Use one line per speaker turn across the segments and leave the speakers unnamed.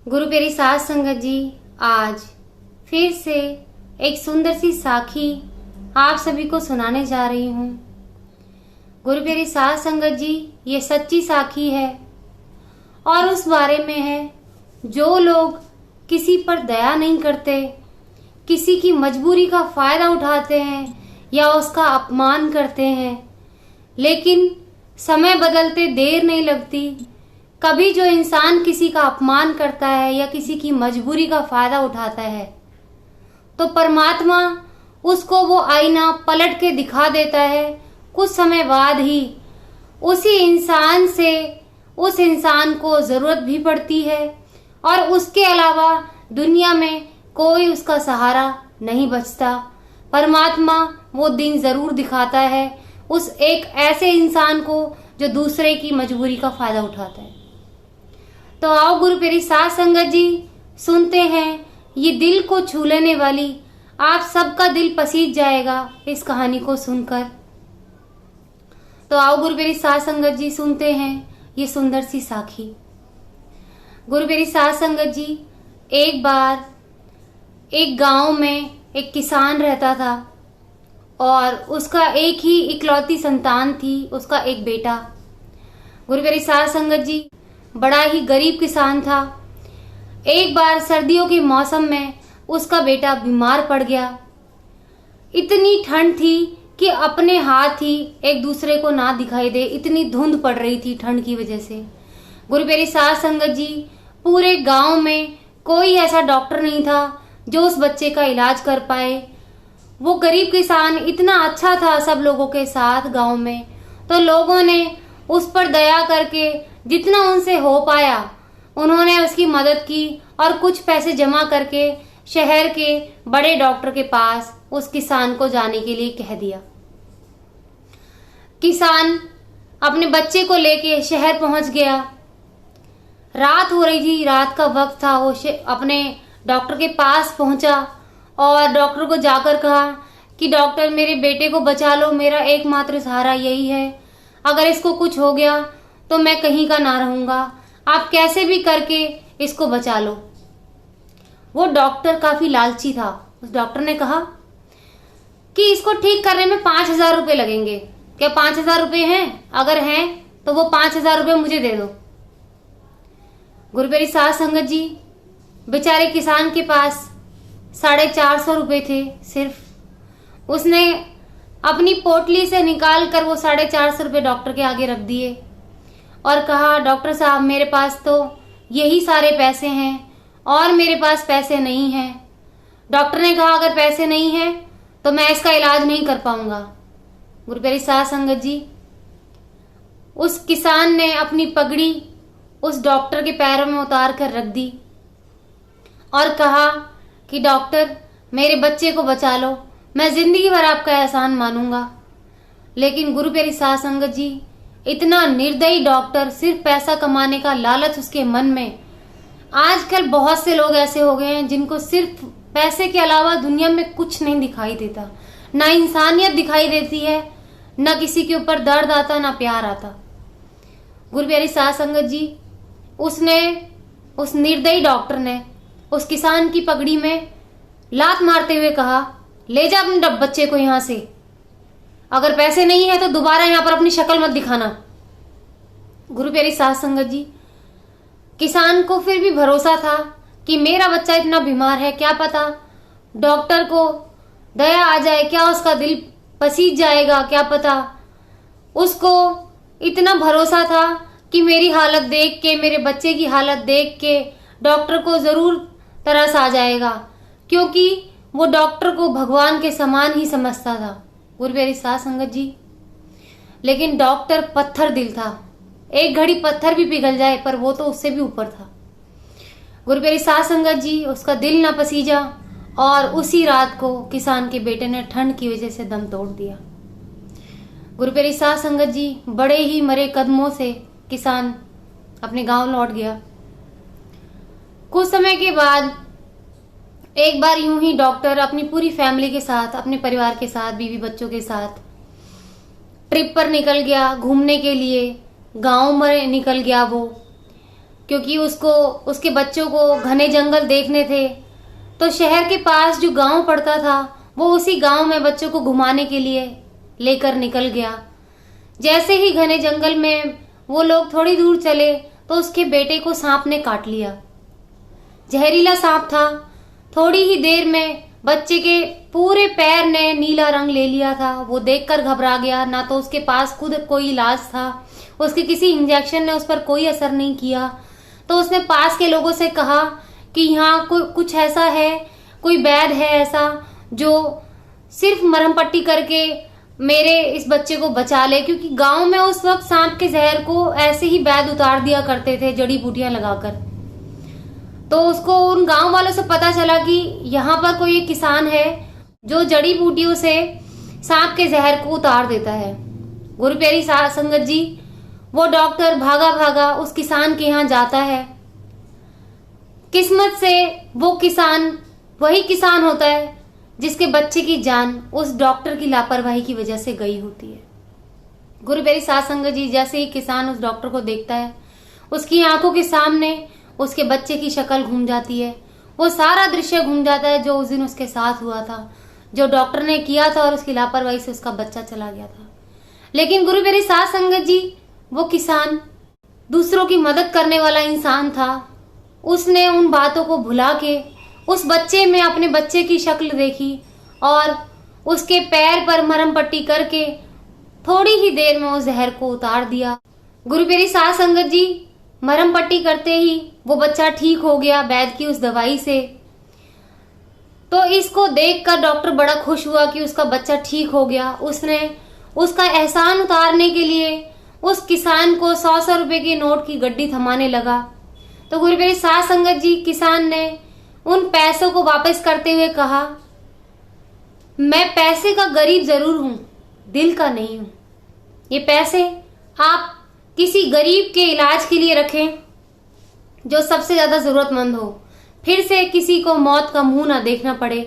गुरु प्यारी साध संगत जी, आज फिर से एक सुंदर सी साखी आप सभी को सुनाने जा रही हूँ। गुरु प्यारी साध संगत जी, ये सच्ची साखी है और उस बारे में है जो लोग किसी पर दया नहीं करते, किसी की मजबूरी का फायदा उठाते हैं या उसका अपमान करते हैं, लेकिन समय बदलते देर नहीं लगती। कभी जो इंसान किसी का अपमान करता है या किसी की मजबूरी का फायदा उठाता है तो परमात्मा उसको वो आईना पलट के दिखा देता है। कुछ समय बाद ही उसी इंसान से उस इंसान को जरूरत भी पड़ती है और उसके अलावा दुनिया में कोई उसका सहारा नहीं बचता। परमात्मा वो दिन जरूर दिखाता है उस एक ऐसे इंसान को जो दूसरे की मजबूरी का फायदा उठाता है। तो आओ गुरु प्यारी साध संगत जी, सुनते हैं ये दिल को छू लेने वाली, आप सबका दिल पसीज जाएगा इस कहानी को सुनकर। तो आओ गुरु प्यारी साध संगत जी, सुनते हैं ये सुंदर सी साखी। गुरु प्यारी साध संगत जी, एक बार एक गांव में एक किसान रहता था और उसका एक ही इकलौती संतान थी, उसका एक बेटा। गुरु प्यारी साध संगत जी, बड़ा ही गरीब किसान था। एक बार सर्दियों के मौसम में उसका बेटा बीमार पड़ गया। इतनी ठंड थी कि अपने हाथ ही एक दूसरे को ना दिखाई दे, इतनी धुंध पड़ रही थी ठंड की वजह से। गुरु प्यारी साध संगत जी, पूरे गांव में कोई ऐसा डॉक्टर नहीं था जो उस बच्चे का इलाज कर पाए। वो गरीब किसान इतना अच्छा था सब लोगों के साथ गांव में, तो लोगों ने उस पर दया करके जितना उनसे हो पाया उन्होंने उसकी मदद की और कुछ पैसे जमा करके शहर के बड़े डॉक्टर के पास उस किसान को जाने के लिए कह दिया। किसान अपने बच्चे को लेके शहर पहुंच गया। रात हो रही थी, रात का वक्त था। वो अपने डॉक्टर के पास पहुंचा और डॉक्टर को जाकर कहा कि डॉक्टर, मेरे बेटे को बचा लो, मेरा एकमात्र सहारा यही है। अगर इसको कुछ हो गया तो मैं कहीं का ना रहूंगा, आप कैसे भी करके इसको बचा लो। वो डॉक्टर काफी लालची था। उस डॉक्टर ने कहा कि इसको ठीक करने में 5,000 रुपए लगेंगे। क्या 5,000 रुपए हैं? अगर हैं तो वो 5,000 रुपए मुझे दे दो। गुरु प्यारी साध संगत जी, बेचारे किसान के पास 450 रुपए थे सिर्फ। उसने अपनी पोटली से निकाल कर वो 450 रुपए डॉक्टर के आगे रख दिए और कहा, डॉक्टर साहब, मेरे पास तो यही सारे पैसे हैं और मेरे पास पैसे नहीं हैं। डॉक्टर ने कहा, अगर पैसे नहीं हैं तो मैं इसका इलाज नहीं कर पाऊंगा। गुरु प्यारी साध संगत जी, उस किसान ने अपनी पगड़ी उस डॉक्टर के पैरों में उतार कर रख दी और कहा कि डॉक्टर, मेरे बच्चे को बचा लो, मैं जिंदगी भर आपका एहसान मानूंगा। लेकिन गुरु प्यारी साध संगत जी, इतना निर्दयी डॉक्टर, सिर्फ पैसा कमाने का लालच उसके मन में। आजकल बहुत से लोग ऐसे हो गए हैं जिनको सिर्फ पैसे के अलावा दुनिया में कुछ नहीं दिखाई देता, ना इंसानियत दिखाई देती है, ना किसी के ऊपर दर्द आता, ना प्यार आता। गुरु प्यारी साध संगत जी, उस निर्दयी डॉक्टर ने उस किसान की पगड़ी में लात मारते हुए कहा, ले जा अपने बच्चे को यहां से, अगर पैसे नहीं है तो दोबारा यहां पर अपनी शक्ल मत दिखाना। गुरु प्यारी साध संगत जी, किसान को फिर भी भरोसा था कि मेरा बच्चा इतना बीमार है, क्या पता डॉक्टर को दया आ जाए, क्या उसका दिल पसीज जाएगा, क्या पता। उसको इतना भरोसा था कि मेरी हालत देख के, मेरे बच्चे की हालत देख के डॉक्टर को जरूर तरस आ जाएगा, क्योंकि वो डॉक्टर को भगवान के समान ही समझता था। गुरु प्यारी साध संगत जी, लेकिन डॉक्टर पत्थर दिल था। एक घड़ी पत्थर भी पिघल जाए पर वो तो उससे भी ऊपर था। गुरु प्यारी साध संगत जी, उसका दिल ना पसीजा और उसी रात को किसान के बेटे ने ठंड की वजह से दम तोड़ दिया। गुरु प्यारी साध संगत जी, बड़े ही मरे कदमों से किसान अपने गांव लौट गया। कुछ समय के बाद एक बार यूं ही डॉक्टर अपनी पूरी फैमिली के साथ, अपने परिवार के साथ, बीवी बच्चों के साथ ट्रिप पर निकल गया घूमने के लिए। गांव में निकल गया वो। क्योंकि उसको उसके बच्चों को घने जंगल देखने थे। तो शहर के पास जो गांव पड़ता था वो उसी गांव में बच्चों को घुमाने के लिए लेकर निकल गया। जैसे ही घने जंगल में वो लोग थोड़ी दूर चले तो उसके बेटे को सांप ने काट लिया। जहरीला सांप था। थोड़ी ही देर में बच्चे के पूरे पैर ने नीला रंग ले लिया था। वो देखकर घबरा गया। ना तो उसके पास खुद कोई इलाज था, उसके किसी इंजेक्शन ने उस पर कोई असर नहीं किया। तो उसने पास के लोगों से कहा कि यहाँ कुछ ऐसा है, कोई वैद्य है ऐसा जो सिर्फ मरहम पट्टी करके मेरे इस बच्चे को बचा ले, क्योंकि गांव में उस वक्त सांप के जहर को ऐसे ही वैद्य उतार दिया करते थे जड़ी बूटियां लगाकर। तो उसको उन गांव वालों से पता चला कि यहाँ पर कोई एक किसान है जो जड़ी बूटियों से सांप के जहर को उतार देता है। गुरु प्यारी साध संगत जी, वो डॉक्टर भागा भागा उस किसान के यहाँ जाता है। किस्मत से वो किसान वही किसान होता है जिसके बच्चे की जान उस डॉक्टर की लापरवाही की वजह से गई होती है। गुरु प्यारी साध संगत जी, जैसे ही किसान उस डॉक्टर को देखता है, उसकी आंखों के सामने उसके बच्चे की शक्ल घूम जाती है। वो सारा दृश्य घूम जाता है जो उस दिन उसके साथ हुआ था, जो डॉक्टर ने किया था और उसकी लापरवाही से उसका बच्चा चला गया था। लेकिन गुरु प्यारी साध संगत जी, वो किसान दूसरों की मदद करने वाला इंसान था। उसने उन बातों को भुला के उस बच्चे में अपने बच्चे की शक्ल देखी और उसके पैर पर मरहम पट्टी करके थोड़ी ही देर में उस जहर को उतार दिया। गुरु प्यारी साध संगत जी, मरहम पट्टी करते ही वो बच्चा ठीक हो गया वैद्य की उस दवाई से। तो इसको देखकर डॉक्टर बड़ा खुश हुआ कि उसका बच्चा ठीक हो गया। उसने उसका एहसान उतारने के लिए उस किसान को 100-100 रुपए के नोट की गड्डी थमाने लगा। तो गुरु प्यारी साध संगत जी, किसान ने उन पैसों को वापस करते हुए कहा, मैं पैसे का गरीब जरूर हूं, दिल का नहीं हूं। ये पैसे आप किसी गरीब के इलाज के लिए रखें जो सबसे ज्यादा जरूरतमंद हो। फिर से किसी को मौत का मुंह ना देखना पड़े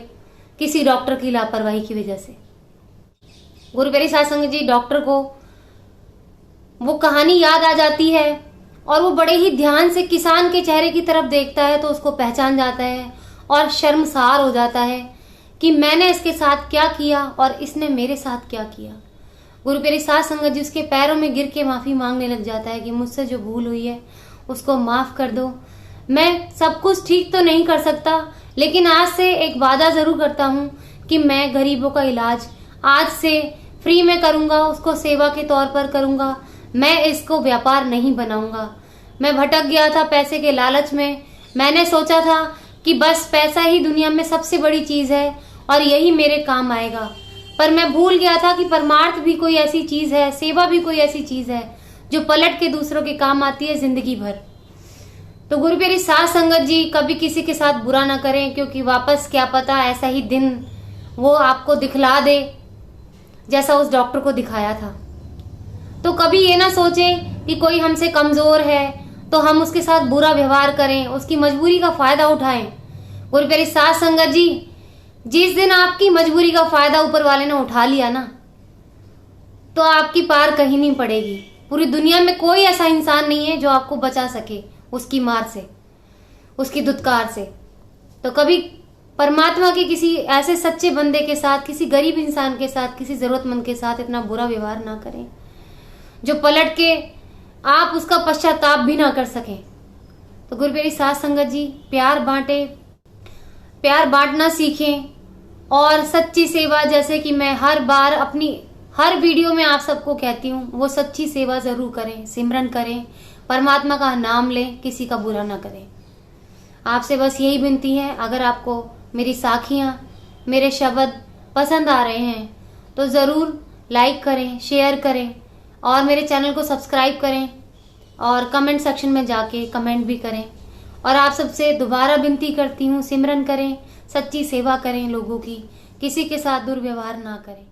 किसी डॉक्टर की लापरवाही की वजह से। गुरु प्यारी साध संगत जी, डॉक्टर को वो कहानी याद आ जाती है और वो बड़े ही ध्यान से किसान के चेहरे की तरफ देखता है तो उसको पहचान जाता है और शर्मसार हो जाता है कि मैंने इसके साथ क्या किया और इसने मेरे साथ क्या किया। गुरु प्यारी साध संगत जी, उसके पैरों में गिर के माफी मांगने लग जाता है कि मुझसे जो भूल हुई है उसको माफ कर दो। मैं सब कुछ ठीक तो नहीं कर सकता, लेकिन आज से एक वादा जरूर करता हूँ कि मैं गरीबों का इलाज आज से फ्री में करूंगा, उसको सेवा के तौर पर करूंगा। मैं इसको व्यापार नहीं बनाऊंगा। मैं भटक गया था पैसे के लालच में। मैंने सोचा था कि बस पैसा ही दुनिया में सबसे बड़ी चीज है और यही मेरे काम आएगा, पर मैं भूल गया था कि परमार्थ भी कोई ऐसी चीज है, सेवा भी कोई ऐसी चीज है जो पलट के दूसरों के काम आती है जिंदगी भर। तो गुरु प्यारी साध संगत जी, कभी किसी के साथ बुरा ना करें, क्योंकि वापस क्या पता ऐसा ही दिन वो आपको दिखला दे जैसा उस डॉक्टर को दिखाया था। तो कभी ये ना सोचें कि कोई हमसे कमजोर है तो हम उसके साथ बुरा व्यवहार करें, उसकी मजबूरी का फायदा उठाएं। गुरु प्यारी साध संगत जी, जिस दिन आपकी मजबूरी का फायदा ऊपर वाले ने उठा लिया ना, तो आपकी पार कहीं नहीं पड़ेगी। पूरी दुनिया में कोई ऐसा इंसान नहीं है जो आपको बचा सके उसकी मार से, उसकी दुत्कार से। तो कभी परमात्मा के किसी ऐसे सच्चे बंदे के साथ, किसी गरीब इंसान के साथ, किसी जरूरतमंद के साथ इतना बुरा व्यवहार ना करें जो पलट के आप उसका पश्चाताप भी ना कर सकें। तो गुरु प्यारी साध संगत जी, प्यार बांटे, प्यार बांटना सीखें और सच्ची सेवा, जैसे कि मैं हर बार अपनी हर वीडियो में आप सबको कहती हूँ, वो सच्ची सेवा जरूर करें, सिमरन करें, परमात्मा का नाम लें, किसी का बुरा ना करें। आपसे बस यही विनती है। अगर आपको मेरी साखियाँ, मेरे शब्द पसंद आ रहे हैं तो ज़रूर लाइक करें, शेयर करें और मेरे चैनल को सब्सक्राइब करें और कमेंट सेक्शन में जाके कमेंट भी करें। और आप सबसे दोबारा विनती करती हूँ, सिमरन करें, सच्ची सेवा करें लोगों की, किसी के साथ दुर्व्यवहार ना करें।